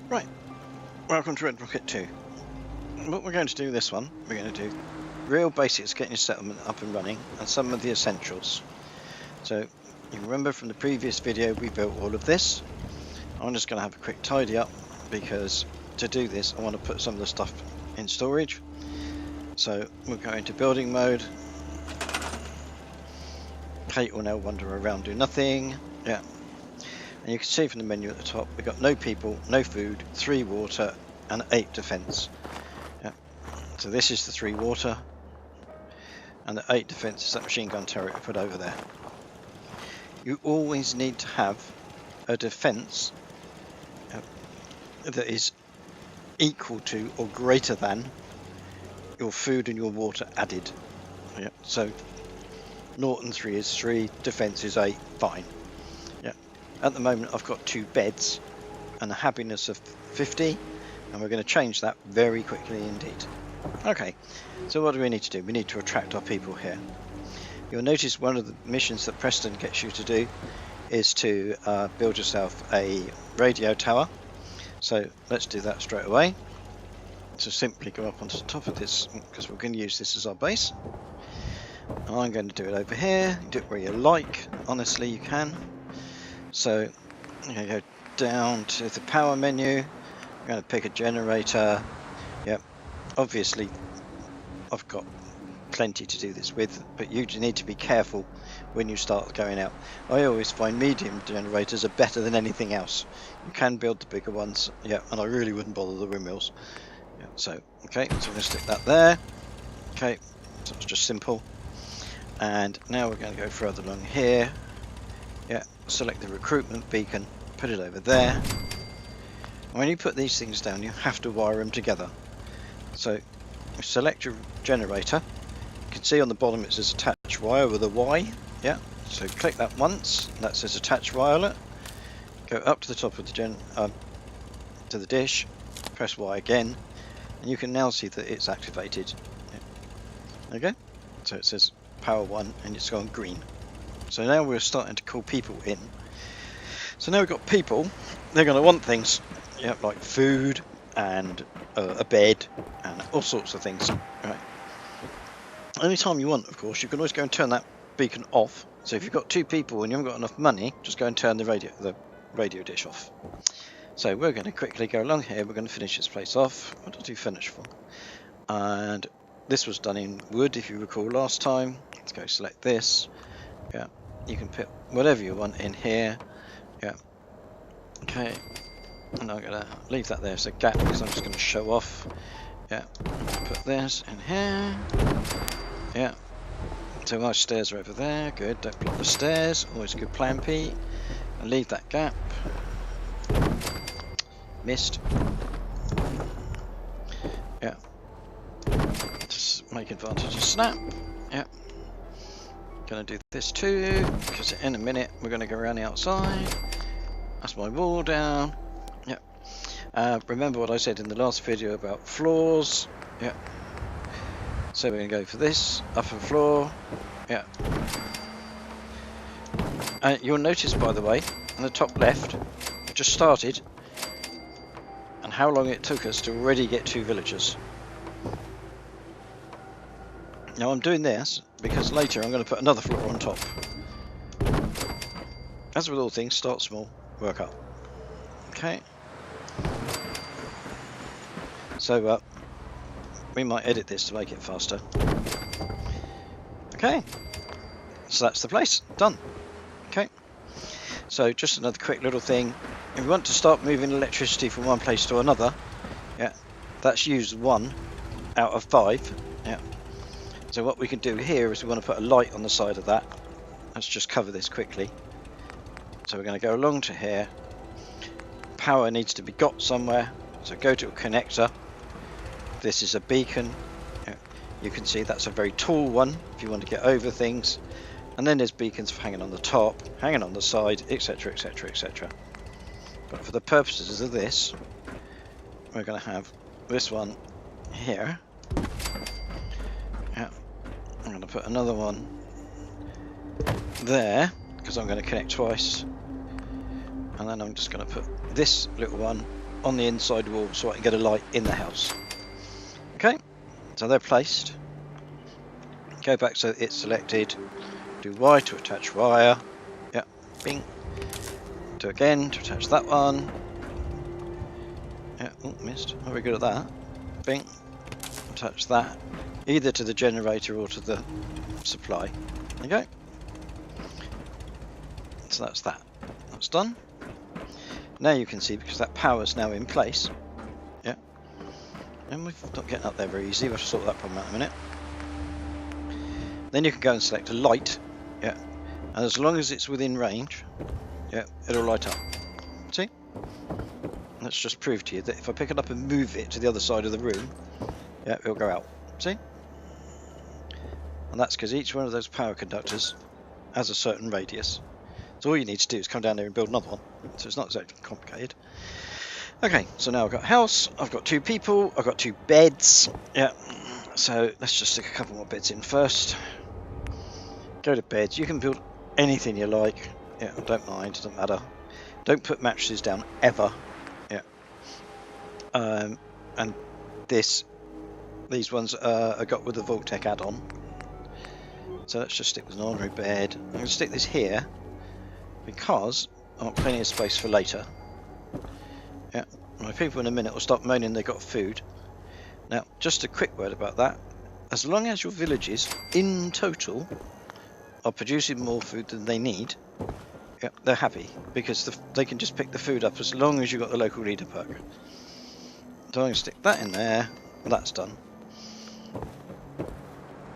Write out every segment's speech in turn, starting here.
Right, welcome to Red Rocket 2. What we're going to do this one, we're going to do real basics, getting your settlement up and running, and some of the essentials. So, you remember from the previous video we built all of this. I'm just going to have a quick tidy up, because to do this I want to put some of the stuff in storage. So, we'll go into building mode. Kate will now wander around, do nothing. Yeah. And you can see from the menu at the top, we've got no people, no food, 3 water, and 8 defense. Yeah. So this is the 3 water, and the 8 defense is that machine gun turret I put over there. You always need to have a defense that is equal to or greater than your food and your water added. Yeah. So Norton 3 is 3, defense is 8, fine. Yeah. At the moment I've got 2 beds and a happiness of 50, and we're going to change that very quickly indeed. Okay, so what do we need to do? We need to attract our people here. You'll notice one of the missions that Preston gets you to do is to build yourself a radio tower. So let's do that straight away. So simply go up onto the top of this, because we're going to use this as our base. And I'm going to do it over here. You do it where you like, honestly you can. So I'm going to go down to the power menu. I'm going to pick a generator. Yep, obviously I've got plenty to do this with, but you need to be careful when you start going out. I always find medium generators are better than anything else. You can build the bigger ones, yeah, and I really wouldn't bother the windmills. Yeah, so okay, so we're going to stick that there. Okay, so it's just simple. And now we're going to go further along here. Yeah, select the recruitment beacon, put it over there. When you put these things down, you have to wire them together. So select your generator. You can see on the bottom it says attach wire with a Y. Yeah. So click that once. That says attach wireless. Go up to the top of the to the dish. Press Y again, and you can now see that it's activated. Yeah. Okay. So it says power 1, and it's gone green. So now we're starting to call people in. So now we've got people. They're going to want things. Yeah, like food and a bed and all sorts of things. Right. Anytime you want, of course, you can always go and turn that beacon off. So if you've got 2 people and you haven't got enough money, just go and turn the radio dish off. So we're going to quickly go along here. We're going to finish this place off. What did I do finish for? And this was done in wood, if you recall last time. Let's go select this. Yeah, you can put whatever you want in here. Yeah. Okay. And I'm going to leave that there as a gap, because I'm just going to show off. Yeah, put this in here. Yeah, so my stairs are over there. Good, don't block the stairs. Always a good plan, Pete. And leave that gap. Missed. Yeah. Just make advantage of snap. Yeah. Going to do this too, because in a minute we're going to go around the outside. That's my wall down. Remember what I said in the last video about floors. Yeah. So we're going to go for this upper floor. Yeah. You'll notice, by the way, on the top left, we just started, and how long it took us to already get 2 villagers. Now I'm doing this because later I'm going to put another floor on top. As with all things, start small, work up. Okay. So we might edit this to make it faster. Okay, so that's the place, done. Okay, so just another quick little thing. If you want to start moving electricity from one place to another, yeah, that's used 1 out of 5. Yeah. So what we can do here is we want to put a light on the side of that. Let's just cover this quickly. So we're going to go along to here. Power needs to be got somewhere, so go to a connector. This is a beacon. You can see that's a very tall one if you want to get over things. And then there's beacons hanging on the top, hanging on the side, etc, etc, etc. But for the purposes of this, we're going to have this one here. Yeah. I'm going to put another one there, because I'm going to connect twice. And then I'm just going to put this little one on the inside wall so I can get a light in the house. Okay, so they're placed. Go back so it's selected. Do Y to attach wire. Yeah, bing. Do again to attach that one. Yeah, oh, missed. Not very good at that. Bing. Attach that. Either to the generator or to the supply. Okay. So that's that. That's done. Now you can see, because that power's now in place. Yeah. And we're not getting up there very easy. We'll have to sort that problem out in a minute. Then you can go and select a light. Yeah. And as long as it's within range, yeah, it'll light up. See? Let's just prove to you that if I pick it up and move it to the other side of the room, yeah, it'll go out. See? And that's because each one of those power conductors has a certain radius. So all you need to do is come down there and build another one. So it's not exactly complicated. Okay, so now I've got a house, I've got 2 people, I've got 2 beds. Yeah, so let's just stick a couple more beds in first. Go to beds. You can build anything you like. Yeah, don't mind, doesn't matter. Don't put mattresses down ever. Yeah. And these ones are got with the Vault-Tec add-on. So let's just stick with an ordinary bed. I'm going to stick this here because I want plenty of space for later. Yeah, my people in a minute will stop moaning they've got food. Now, just a quick word about that. As long as your villages, in total, are producing more food than they need, yeah, they're happy, because they can just pick the food up as long as you've got the local leader perk. So I'm going to stick that in there, and that's done.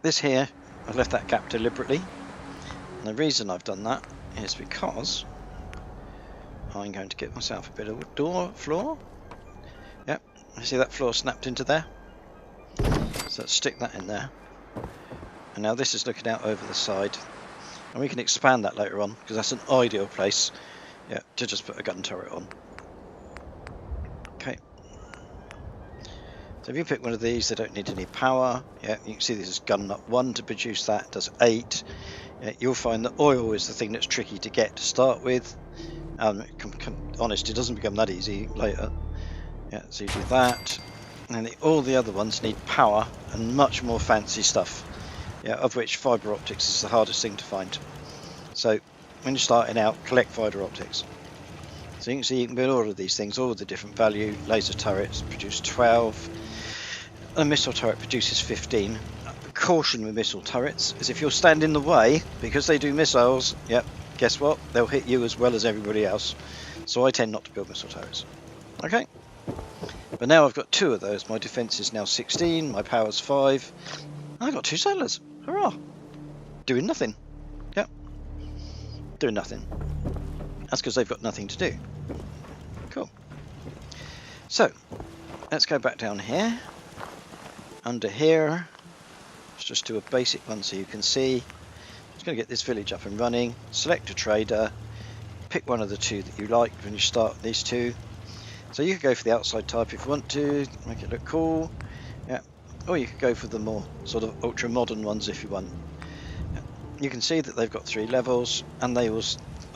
This here, I've left that gap deliberately, and the reason I've done that is because I'm going to get myself a bit of door floor. Yep, you see that floor snapped into there? So let's stick that in there. And now this is looking out over the side, and we can expand that later on because that's an ideal place, yeah, to just put a gun turret on. Okay. So if you pick one of these, they don't need any power. Yeah, you can see this is gun nut 1 to produce that, does 8. Yeah, you'll find that oil is the thing that's tricky to get to start with. Honest, it doesn't become that easy later. Yeah, so you do that, and then all the other ones need power and much more fancy stuff. Yeah, of which fibre optics is the hardest thing to find. So when you're starting out, collect fibre optics. So you can see you can build all of these things, all of the different value. Laser turrets produce 12. A missile turret produces 15. Caution with missile turrets is if you'll stand in the way, because they do missiles, yep, guess what? They'll hit you as well as everybody else. So I tend not to build missile turrets. Okay. But now I've got 2 of those. My defence is now 16, my power's 5. I got 2 sailors. Hurrah! Doing nothing. Yep. Doing nothing. That's because they've got nothing to do. Cool. So, let's go back down here. Under here, let's just do a basic one so you can see. I'm just going to get this village up and running. Select a trader. Pick one of the 2 that you like when you start these 2. So you could go for the outside type if you want to, make it look cool. Yeah. Or you could go for the more sort of ultra modern ones if you want. Yeah. You can see that they've got 3 levels, and they will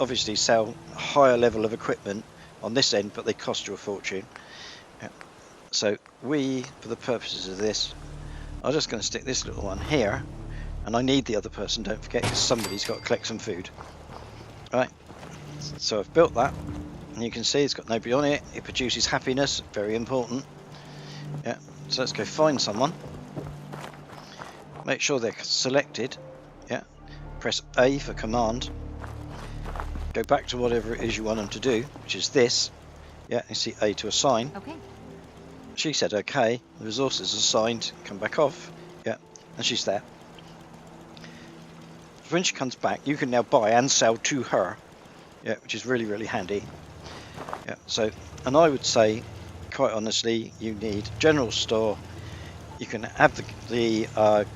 obviously sell a higher level of equipment on this end, but they cost you a fortune. Yeah. So we, for the purposes of this, are just going to stick this little one here, and I need the other person, don't forget, because somebody's got to collect some food. Right. So I've built that. And you can see it's got nobody on it. It produces happiness, very important. Yeah, so let's go find someone. Make sure they're selected. Yeah, press A for command. Go back to whatever it is you want them to do, which is this. Yeah, you see A to assign. Okay. She said okay. The resources assigned. Come back off. Yeah, and she's there. When she comes back, you can now buy and sell to her. Yeah, which is really, really handy. Yeah, so, and I would say, quite honestly, you need general store. You can have the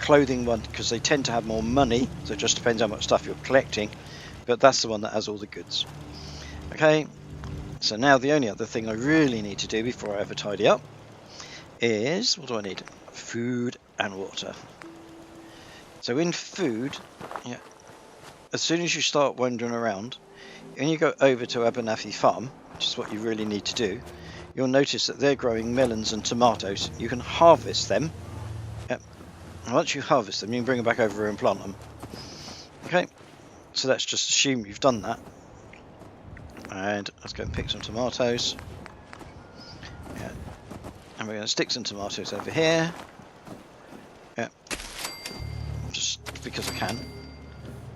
clothing one because they tend to have more money, so it just depends how much stuff you're collecting, but that's the one that has all the goods. Okay, so now the only other thing I really need to do before I ever tidy up is, what do I need? Food and water. So in food, yeah, as soon as you start wandering around, when you go over to Abernathy Farm, which is what you really need to do, you'll notice that they're growing melons and tomatoes. You can harvest them. Yep. And once you harvest them, you can bring them back over and plant them. Okay, so let's just assume you've done that. And let's go and pick some tomatoes. Yeah. And we're going to stick some tomatoes over here. Yeah. Just because I can.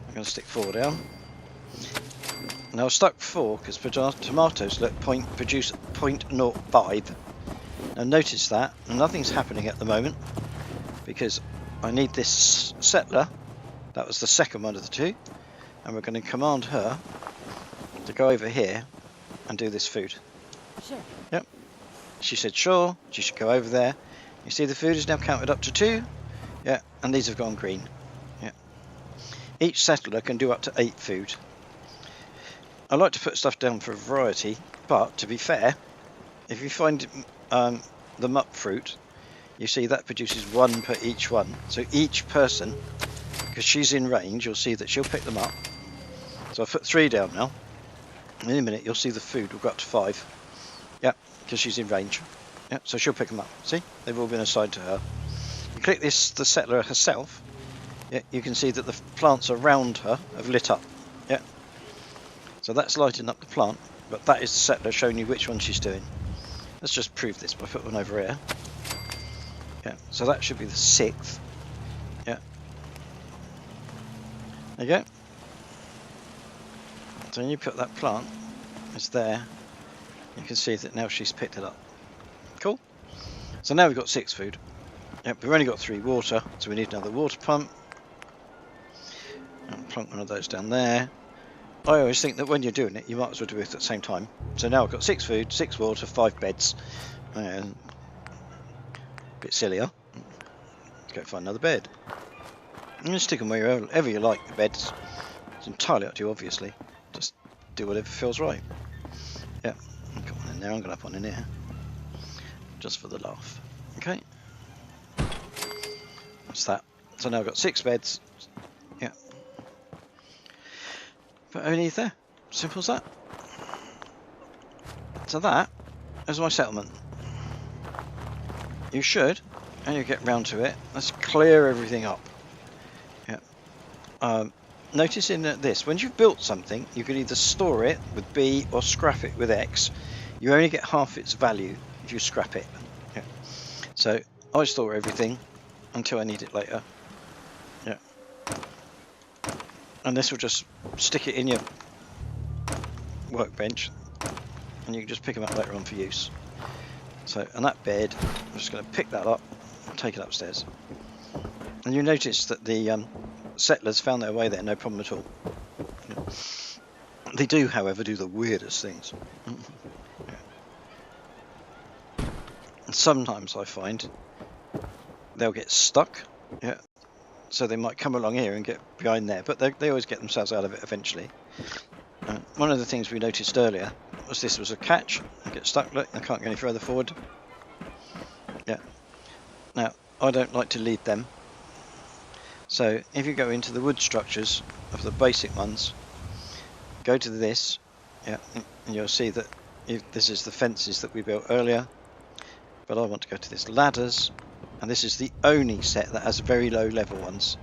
I'm going to stick 4 down. Now I've stuck 4 because tomatoes produce 0.05. Now notice that nothing's happening at the moment because I need this settler. That was the second one of the 2, and we're going to command her to go over here and do this food. Sure. Yep. She said sure. She should go over there. You see the food is now counted up to 2. Yeah, and these have gone green. Yeah. Each settler can do up to 8 food. I like to put stuff down for variety, but to be fair, if you find the mup fruit, you see that produces 1 per each one. So each person, because she's in range, you'll see that she'll pick them up. So I've put 3 down now. In a minute, you'll see the food will go up to 5. Yeah, because she's in range. Yeah, so she'll pick them up. See, they've all been assigned to her. You click the settler herself. Yeah, you can see that the plants around her have lit up. Yeah. So that's lighting up the plant, but that is the settler showing you which one she's doing. Let's just prove this by putting one over here. Yeah, so that should be the 6th. Yeah. There you go. So when you put that plant, it's there. You can see that now she's picked it up. Cool. So now we've got 6 food. Yep, we've only got 3 water, so we need another water pump. And plunk one of those down there. I always think that when you're doing it, you might as well do it at the same time. So now I've got 6 food, 6 water, 5 beds. A bit sillier. Let's go find another bed. You can stick them wherever you like, the beds. It's entirely up to you, obviously. Just do whatever feels right. Yeah, I've got one in there, I'm going to have one in here. Just for the laugh. Okay. That's that. So now I've got 6 beds. Yeah. But only there. Simple as that. So that is my settlement. You should, and you get round to it, let's clear everything up. Yeah. Notice in this, when you've built something, you can either store it with B or scrap it with X. You only get half its value if you scrap it. Yeah. So I store everything until I need it later. Yeah. And this will just stick it in your workbench and you can just pick them up later on for use. So, and that bed, I'm just going to pick that up and take it upstairs. And you notice that the settlers found their way there, no problem at all. Yeah. They do, however, do the weirdest things. Yeah. And sometimes I find they'll get stuck. Yeah. So they might come along here and get behind there, but they always get themselves out of it eventually. One of the things we noticed earlier was this was a catch. I get stuck, look, I can't go any further forward. Yeah. Now, I don't like to lead them. So if you go into the wood structures of the basic ones, go to this, yeah, and you'll see that this is the fences that we built earlier. But I want to go to this ladders, and this is the only set that has very low level ones.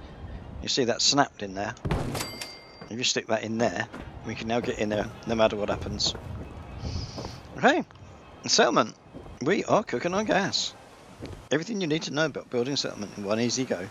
You see that snapped in there. If you stick that in there, we can now get in there no matter what happens. Okay, settlement. We are cooking on gas. Everything you need to know about building a settlement in one easy go.